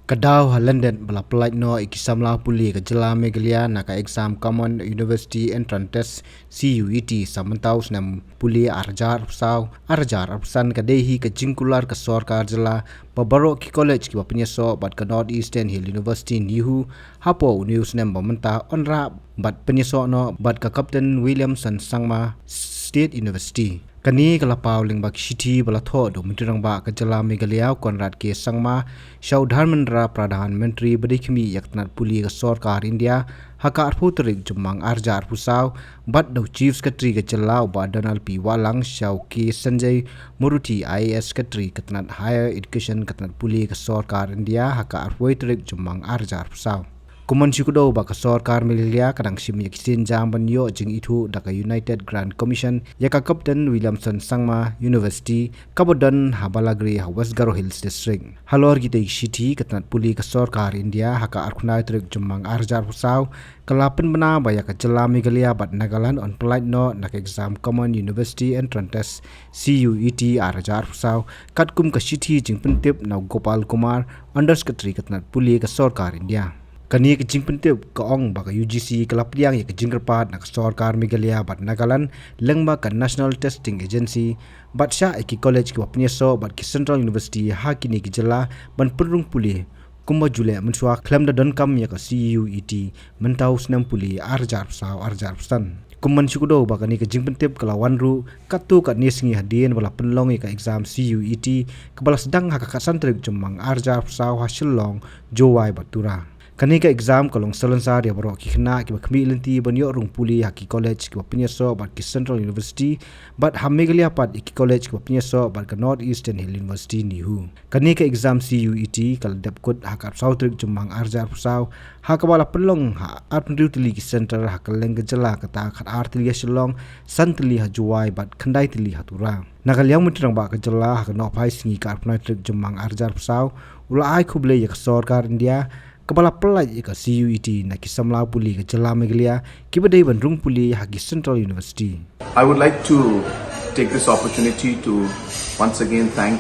Kadau ha London bala pelaj no ikisamla puli ke jela Meghalaya naka exam Common University Entrance Test CUET samantau senam puli arjar arsan kadehi ke jingkular ke sorkar jela Baroh ki Kolej ki penyeso bat ke North Eastern Hill University NEHU hapo news nem bamenta onra bat penyeso no bat ke Captain Williamson sangma State University kani kalapau ling bak city balatho do mitrang ba ka jala Meghalaya konrad ke sangma Shaudharmandra Pradhan Menteri Badikhmi yaknat puli ka sarkar India haka arputrik jumang arjar pusau bat do chief secretary ka jala ba Donald P Walang Shauki Sanjay Muruti IAS secretary katnat higher education katnat puli ka sarkar India haka arputrik jumang arjar pusau Kuman Shikudo baka sarkar Meghalaya kadang sim yaksin jam banyo jing itu daka United Grant Commission yaka Captain Williamson sangma University Kabodan Habalagri West Baroh Hills District halor kita city katnat puli ka sarkar India haka arkunai trik jumang arjar pusau kalapan bena baya ka jela Meghalaya bat Nagaland on polite no nak exam Common University Entrance Test CUET arjar pusau katkum ka city jing pentip na Gopal Kumar undersecretary katnat puli ka sarkar India kani ke jing pentip ka ong ba ka UGC kalapiang ya ke jingkerpat nak sarkar Meghalaya bat Nagaland lengba ka National Testing Agency bat sha ki college ki penyeso bat ki Central University hakini ki jela ban perung puli kumba jule mensua klem da don kam ya ka CUET mentau senam puli arjar san Kuman Shikudo baka ni ke jing pentip kalawan ru katu kat nisingi hadien bala penlong ka exam CUET kebala sedang haka santrik jumang arjar sao ha Shillong Jowai batura kani ka exam kalong salonsar ya Baroh ki khna ki khmi lenti banyo rung puli haki college ki penyeso bat ki Central University bat ha Meghalaya pat ki college ki penyeso bat ka North Eastern Hill University NEHU kani ka exam CUET kal depkut haka sautrik jumang arjar pusau ha ka bala pelong ha atmriutli ki center ha kaleng jela kata khat artli Shillong santli ha juai bat khandai tli hatura nagalyang mutrang ba ka jela ha ka no phai singi ka atmriutli jumang arjar pusau ula ai khuble ya sarkar India Kepala pelaj ka CUET na kisamla puli ka jela Meghalaya kibadai bandrung puli hagi Central University. I would like to take this opportunity to once again thank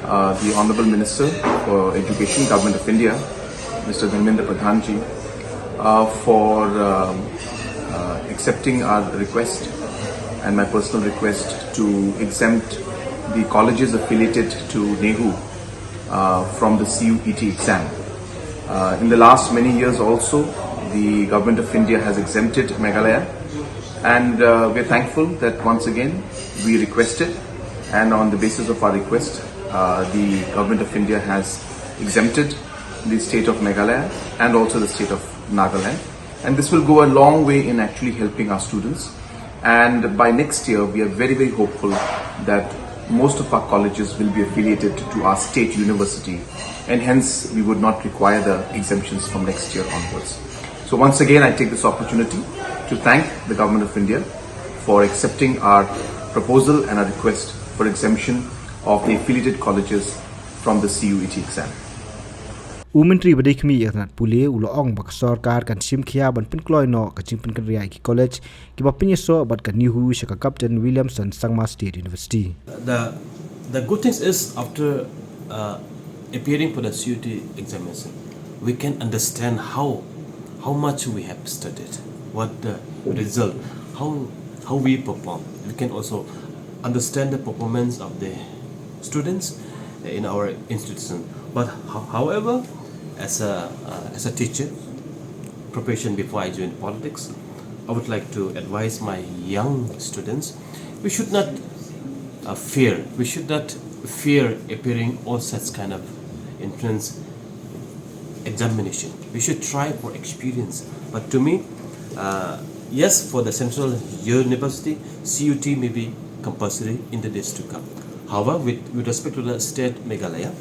the Honourable Minister for Education, Government of India, Mr. Dharmendra Pradhanji, for accepting our request and my personal request to exempt the colleges affiliated to NEHU from the CUET exam. In the last many years also, the Government of India has exempted Meghalaya, and we are thankful that once again we requested, and on the basis of our request, the Government of India has exempted the state of Meghalaya and also the state of Nagaland, and this will go a long way in actually helping our students. And by next year, we are very, very hopeful that most of our colleges will be affiliated to our state university, and hence we would not require the exemptions from next year onwards. So once again, I take this opportunity to thank the Government of India for accepting our proposal and our request for exemption of the affiliated colleges from the CUET exam. Menteri Badikhmi yaknat puli ulo ong bak sarkar kan sim khia ban penkloy no ka jingpen kan riai ki college ki ba penyeso bat ka NEHU shaka Captain Williamson sangma State University. The good thing is after appearing for the CUET examination, we can understand how much we have studied, what the result, how we perform. We can also understand the performance of the students in our institution. But however, as a teacher profession before I joined politics, I would like to advise my young students: we should not fear. We should not fear appearing all such kind of entrance examination. We should try for experience. But to me, yes, for the Central University, CUET may be compulsory in the days to come. However, with respect to the state Meghalaya,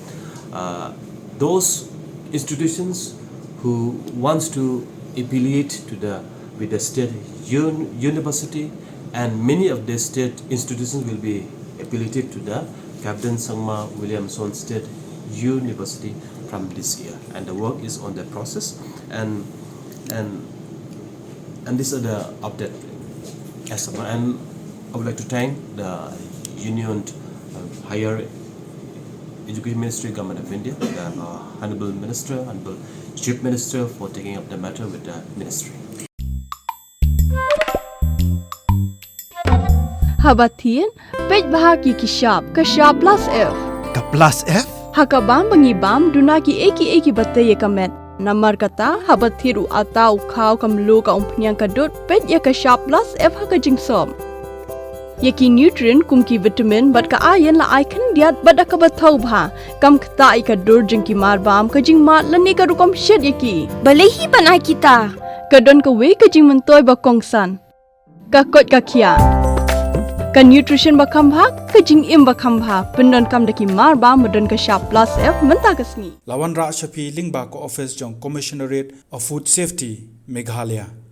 those institutions who wants to affiliate with the state university, and many of the state institutions will be affiliated to the Captain Sangma Williamson State University from this year, and the work is on the process, and these are the update as of now. And I would like to thank the Union Higher Education Ministry, Government of India, the Honorable Minister, Honorable Chief Minister for taking up the matter with the Ministry. Habatin, pej bahagi kishab, kashab plus F. Ka plus F? Hakabam bangibam, dunaki eki batay kamet. Namar kata, habatiru atau kau kamlu ka umpnyang kadut, pej ya kashab plus F hakajing som. Yaki nutrient kumki vitamin bat ka ayan la icon diat bat ka batau bha kam kta ka dur jing ki mar bam ka jing mat la ne ka rukom shed yaki balehi banai kita ka don ka we ka jing mentoy ba kongsan ka kot ka kia ka nutrition ba kam bha ka jing im ba kam bha pendon kam daki mar bam modon ka sharp plus F menta kasni Lawan Ra Shafi Lingba ko office jong Commissionerate of Food Safety Meghalaya